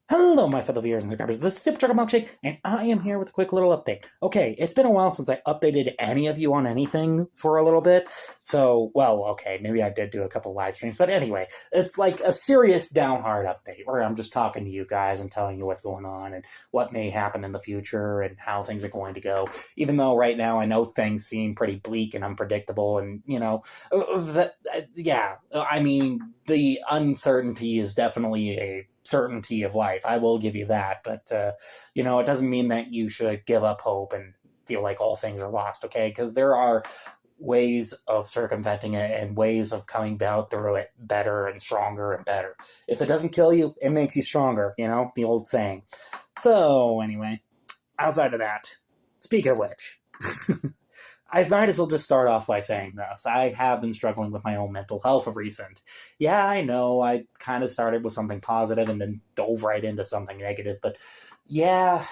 Hello, my fellow viewers and subscribers. This is Supercholatemilkshake, and I am here with a quick little update. Okay, it's been a while since I updated any of you on anything for a little bit. So, well, okay, maybe I did do a couple live streams, but anyway, it's like a serious down-hard update where I'm just talking to you guys and telling you what's going on and what may happen in the future and how things are going to go. Even though right now I know things seem pretty bleak and unpredictable, and yeah, I mean, the uncertainty is definitely a certainty of life. I will give you that, but it doesn't mean that you should give up hope and feel like all things are lost. Okay, because there are ways of circumventing it and ways of coming out through it better and stronger and better. If it doesn't kill you, it makes you stronger. The old saying. So anyway, outside of that, speaking of which. I might as well just start off by saying this. I have been struggling with my own mental health of recent. Yeah, I know I kind of started with something positive and then dove right into something negative, but yeah,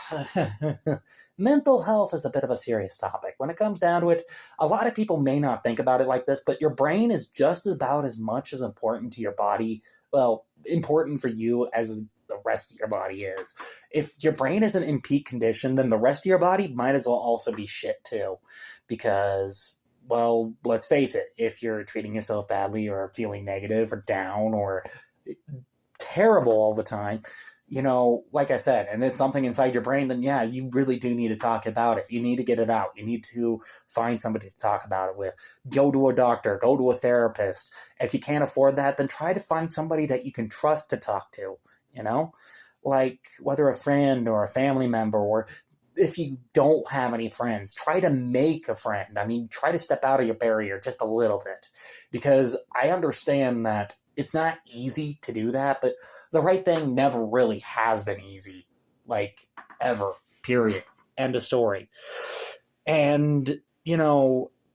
mental health is a bit of a serious topic. When it comes down to it, a lot of people may not think about it like this, but your brain is just about as much as important to your body, well, important for you as the rest of your body is. If your brain isn't in peak condition, then the rest of your body might as well also be shit too. Because, well, let's face it, if you're treating yourself badly or feeling negative or down or terrible all the time, like I said, and it's something inside your brain, then yeah, you really do need to talk about it. You need to get it out. You need to find somebody to talk about it with. Go to a doctor, go to a therapist. If you can't afford that, then try to find somebody that you can trust to talk to, like whether a friend or a family member, or if you don't have any friends, try to make a friend. I mean, try to step out of your barrier just a little bit, because I understand that it's not easy to do that, but the right thing never really has been easy, like ever, period. End of story. And,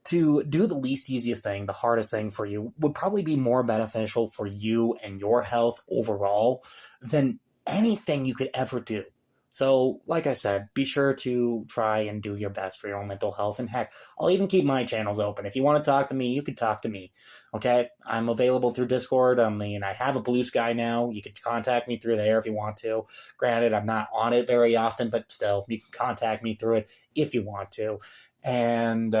to do the least easiest thing, the hardest thing for you, would probably be more beneficial for you and your health overall than anything you could ever do. So, like I said, be sure to try and do your best for your own mental health. And heck, I'll even keep my channels open. If you want to talk to me, you can talk to me. Okay? I'm available through Discord. I mean, I have a Blue Sky now. You can contact me through there if you want to. Granted, I'm not on it very often, but still, you can contact me through it if you want to. And,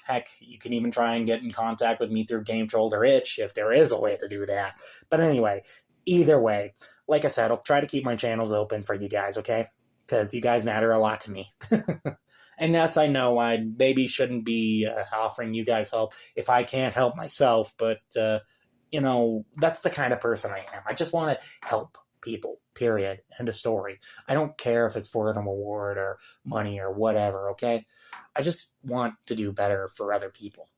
heck, you can even try and get in contact with me through Game Troll or Itch if there is a way to do that. But anyway, either way, like I said, I'll try to keep my channels open for you guys, okay? Because you guys matter a lot to me. And yes, I know I maybe shouldn't be offering you guys help if I can't help myself, but, that's the kind of person I am. I just want to help people, period. End of story. I don't care if it's for an award or money or whatever, okay? I just want to do better for other people.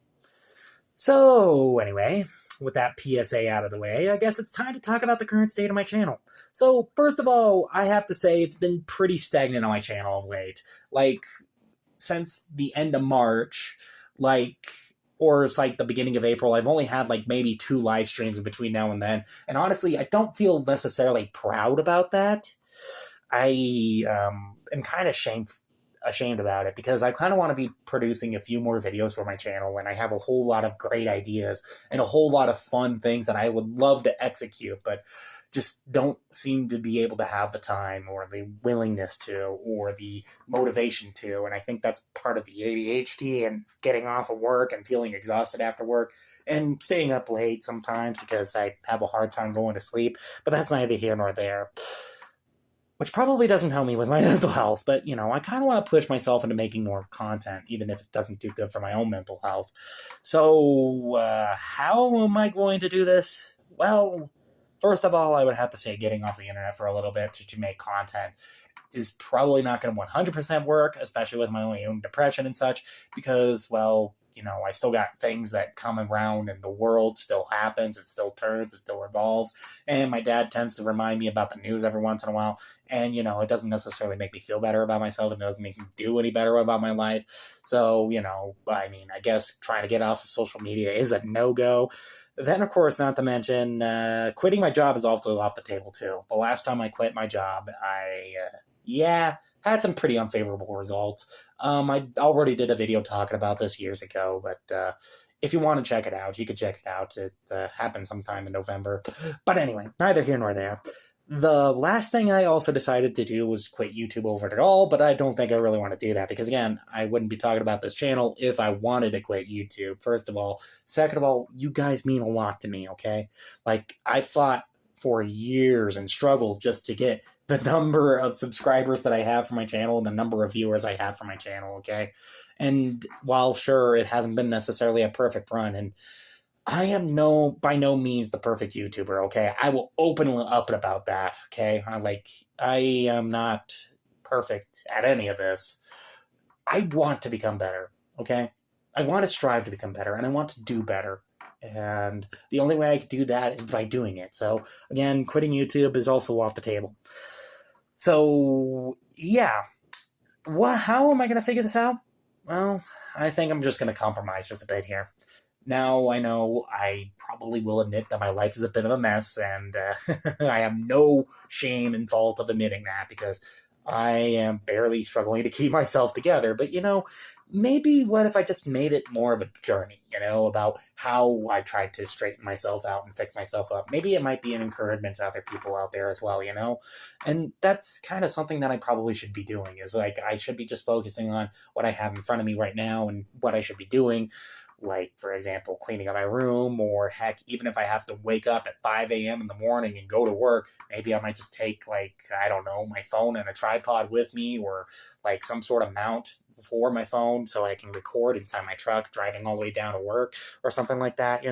So, anyway, with that PSA out of the way, I guess it's time to talk about the current state of my channel. So, first of all, I have to say it's been pretty stagnant on my channel of late. Like, since the end of March, or it's like the beginning of April, I've only had like maybe 2 live streams in between now and then. And honestly, I don't feel necessarily proud about that. I am kind of ashamed about it, because I kind of want to be producing a few more videos for my channel, and I have a whole lot of great ideas and a whole lot of fun things that I would love to execute, but just don't seem to be able to have the time or the willingness to or the motivation to. And I think that's part of the ADHD and getting off of work and feeling exhausted after work and staying up late sometimes because I have a hard time going to sleep. But that's neither here nor there, which probably doesn't help me with my mental health. But, I kind of want to push myself into making more content, even if it doesn't do good for my own mental health. So, how am I going to do this? Well, first of all, I would have to say getting off the internet for a little bit to make content is probably not going to 100% work, especially with my own depression and such, because, well, I still got things that come around, and the world still happens, it still turns, it still revolves, and my dad tends to remind me about the news every once in a while, and, it doesn't necessarily make me feel better about myself, it doesn't make me do any better about my life, so, I guess trying to get off of social media is a no-go. Then, of course, not to mention, quitting my job is also off the table, too. The last time I quit my job, I had some pretty unfavorable results. I already did a video talking about this years ago, but if you want to check it out, you can check it out. It happened sometime in November. But anyway, neither here nor there. The last thing I also decided to do was quit YouTube over it all, but I don't think I really want to do that because, again, I wouldn't be talking about this channel if I wanted to quit YouTube, first of all. Second of all, you guys mean a lot to me, okay? Like, I fought for years and struggled just to get the number of subscribers that I have for my channel and the number of viewers I have for my channel, okay? And while, sure, it hasn't been necessarily a perfect run, and I am by no means the perfect YouTuber, okay? I will open up about that, okay? I am not perfect at any of this. I want to become better, okay? I want to strive to become better, and I want to do better. And the only way I can do that is by doing it. So, again, quitting YouTube is also off the table. So, yeah. How am I going to figure this out? Well, I think I'm just going to compromise just a bit here. Now, I know I probably will admit that my life is a bit of a mess, and I have no shame in fault of admitting that because I am barely struggling to keep myself together. But, maybe what if I just made it more of a journey, about how I tried to straighten myself out and fix myself up. Maybe it might be an encouragement to other people out there as well, And that's kind of something that I probably should be doing is I should be just focusing on what I have in front of me right now and what I should be doing. Like, for example, cleaning up my room, or heck, even if I have to wake up at 5 a.m. in the morning and go to work, maybe I might just take, I don't know, my phone and a tripod with me, or some sort of mount for my phone so I can record inside my truck driving all the way down to work or something like that,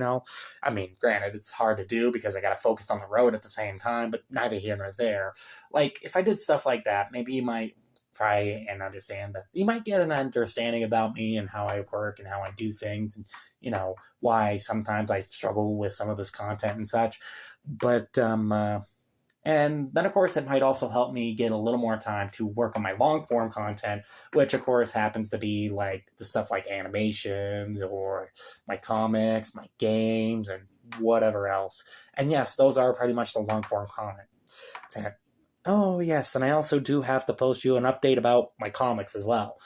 I mean, granted, it's hard to do because I got to focus on the road at the same time, but neither here nor there. If I did stuff like that, maybe you might try and understand that you might get an understanding about me and how I work and how I do things and, why sometimes I struggle with some of this content and such. But, and then, of course, it might also help me get a little more time to work on my long-form content, which, of course, happens to be the stuff like animations or my comics, my games, and whatever else. And yes, those are pretty much the long-form content. Oh, yes, and I also do have to post you an update about my comics as well.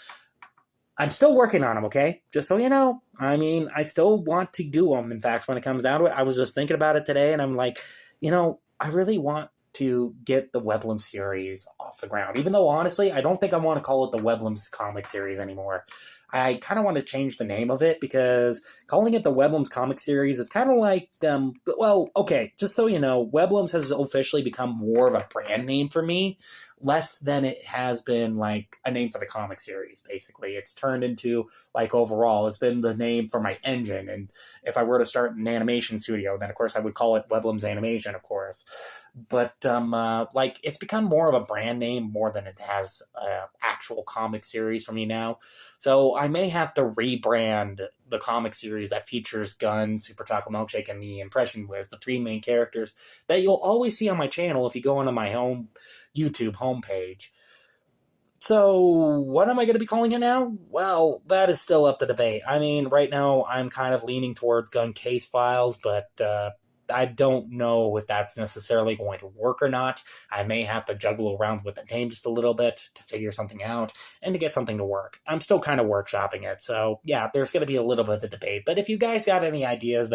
I'm still working on them, okay? Just so you know. I mean, I still want to do them. In fact, when it comes down to it, I was just thinking about it today, and I'm like, I really want to get the Weblum series off the ground. Even though, honestly, I don't think I want to call it the Weblum's comic series anymore. I kind of want to change the name of it because calling it the Weblum's comic series is kind of like, okay, just so you know, Weblum's has officially become more of a brand name for me, less than it has been a name for the comic series, basically. It's turned into, overall, it's been the name for my engine. And if I were to start an animation studio, then, of course, I would call it Weblum's Animation, of course. But, it's become more of a brand name more than it has actual comic series for me now. So I may have to rebrand the comic series that features Gun, Supercholatemilkshake, and the Impression Wiz, the three main characters that you'll always see on my channel if you go onto my YouTube homepage. So what am I going to be calling it now? Well, that is still up to debate. I mean, right now I'm kind of leaning towards Gun Case Files, but I don't know if that's necessarily going to work or not. I may have to juggle around with the name just a little bit to figure something out and to get something to work. I'm still kind of workshopping it. So yeah, there's going to be a little bit of debate. But if you guys got any ideas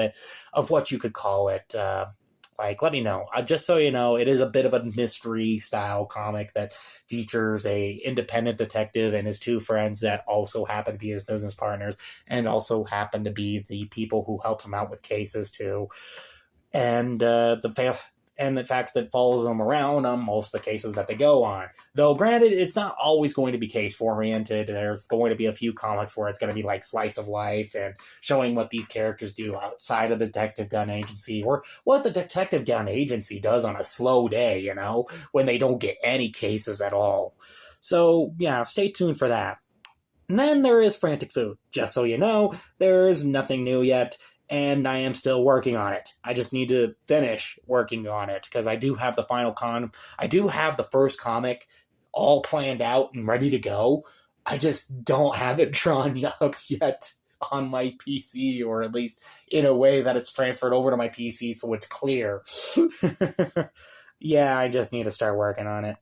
of what you could call it, let me know. Just so you know, it is a bit of a mystery style comic that features a independent detective and his two friends that also happen to be his business partners and also happen to be the people who help him out with cases too. And the facts that follows them around on most of the cases that they go on. Though, granted, it's not always going to be case-oriented. There's going to be a few comics where it's going to be slice of life and showing what these characters do outside of the Detective Gun Agency or what the Detective Gun Agency does on a slow day, when they don't get any cases at all. So, yeah, stay tuned for that. And then there is Frantic Food. Just so you know, there is nothing new yet. And I am still working on it. I just need to finish working on it because I do have the I do have the first comic all planned out and ready to go. I just don't have it drawn up yet on my PC, or at least in a way that it's transferred over to my PC so it's clear. Yeah, I just need to start working on it.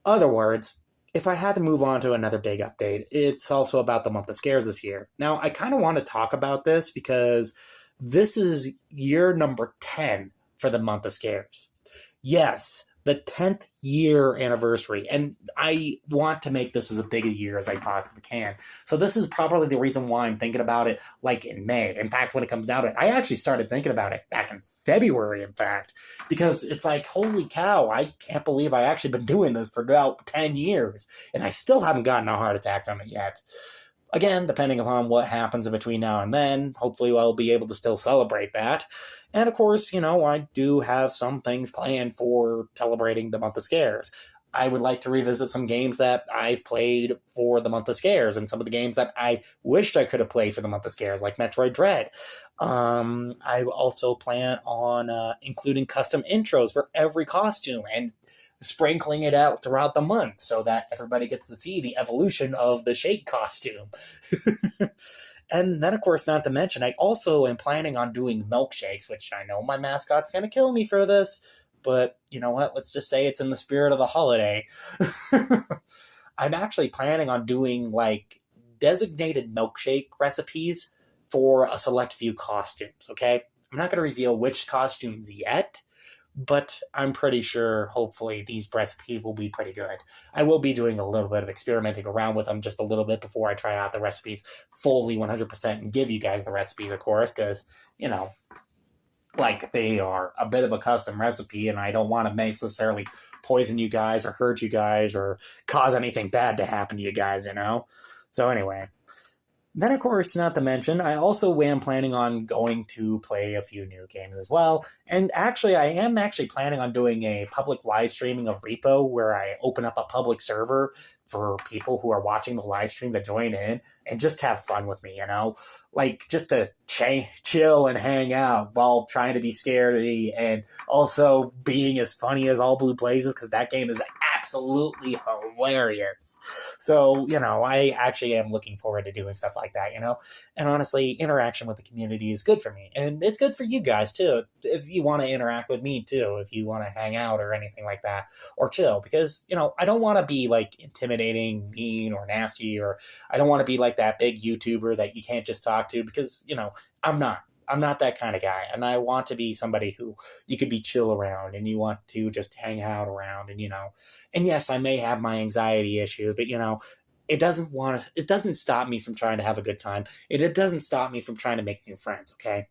Other words, if I had to move on to another big update, it's also about the month of scares this year. Now, I kind of want to talk about this because this is year number 10 for the month of scares. Yes, the 10th year anniversary, and I want to make this as big a year as I possibly can. So this is probably the reason why I'm thinking about it like in May. In fact, when it comes down to it, I actually started thinking about it back in February, in fact, because it's like, holy cow, I can't believe I actually been doing this for about 10 years, and I still haven't gotten a heart attack from it yet. Again, depending upon what happens in between now and then, hopefully I'll be able to still celebrate that. And of course, I do have some things planned for celebrating the month of scares. I would like to revisit some games that I've played for the month of scares and some of the games that I wished I could have played for the month of scares, like Metroid Dread. I also plan on including custom intros for every costume and sprinkling it out throughout the month so that everybody gets to see the evolution of the Shake costume. And then, of course, not to mention, I also am planning on doing milkshakes, which I know my mascot's going to kill me for this, but you know what? Let's just say it's in the spirit of the holiday. I'm actually planning on doing, like, designated milkshake recipes for a select few costumes, okay? I'm not going to reveal which costumes yet, but I'm pretty sure, hopefully, these recipes will be pretty good. I will be doing a little bit of experimenting around with them just a little bit before I try out the recipes fully 100% and give you guys the recipes, of course, because, like, they are a bit of a custom recipe, and I don't want to necessarily poison you guys or hurt you guys or cause anything bad to happen to you guys, So anyway. Then, of course, not to mention, I also am planning on going to play a few new games as well. And actually, I am actually planning on doing a public live streaming of Repo where I open up a public server for people who are watching the live stream to join in and just have fun with me, Like, just to chill and hang out while trying to be scary and also being as funny as All Blue Blazes, because that game is absolutely hilarious. So, I actually am looking forward to doing stuff like that, And honestly, interaction with the community is good for me. And it's good for you guys, too, if you want to interact with me, too, if you want to hang out or anything like that, or chill. Because, I don't want to be, like, intimidating, mean, or nasty, or I don't want to be like that big YouTuber that you can't just talk to because, I'm not. I'm not that kind of guy, and I want to be somebody who you could be chill around and you want to just hang out around and, and yes, I may have my anxiety issues, but, it doesn't stop me from trying to have a good time. It doesn't stop me from trying to make new friends, okay?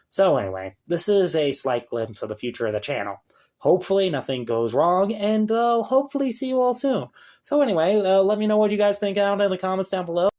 So anyway, this is a slight glimpse of the future of the channel. Hopefully nothing goes wrong, and hopefully see you all soon. So anyway, let me know what you guys think out in the comments down below.